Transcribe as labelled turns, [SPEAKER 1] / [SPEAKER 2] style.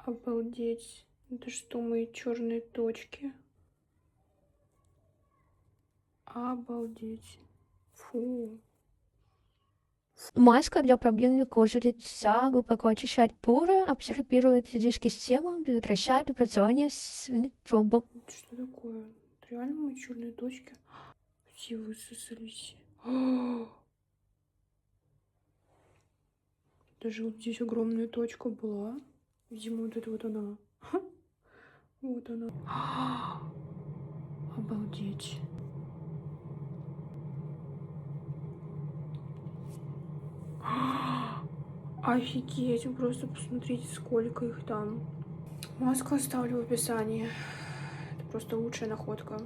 [SPEAKER 1] Обалдеть. Это что, мои черные точки? Обалдеть. Фу.
[SPEAKER 2] Маска для проблемной кожи лица глубоко очищает поры, абсорбирует излишки с телом, предотвращает образование микробов.
[SPEAKER 1] Это что такое? Это реально мои черные точки? Все высосались. Даже вот здесь огромная точка была. Видимо, вот это вот она. Вот она. Обалдеть. Офигеть, вы просто посмотрите, сколько их там. Маску оставлю в описании. Это просто лучшая находка.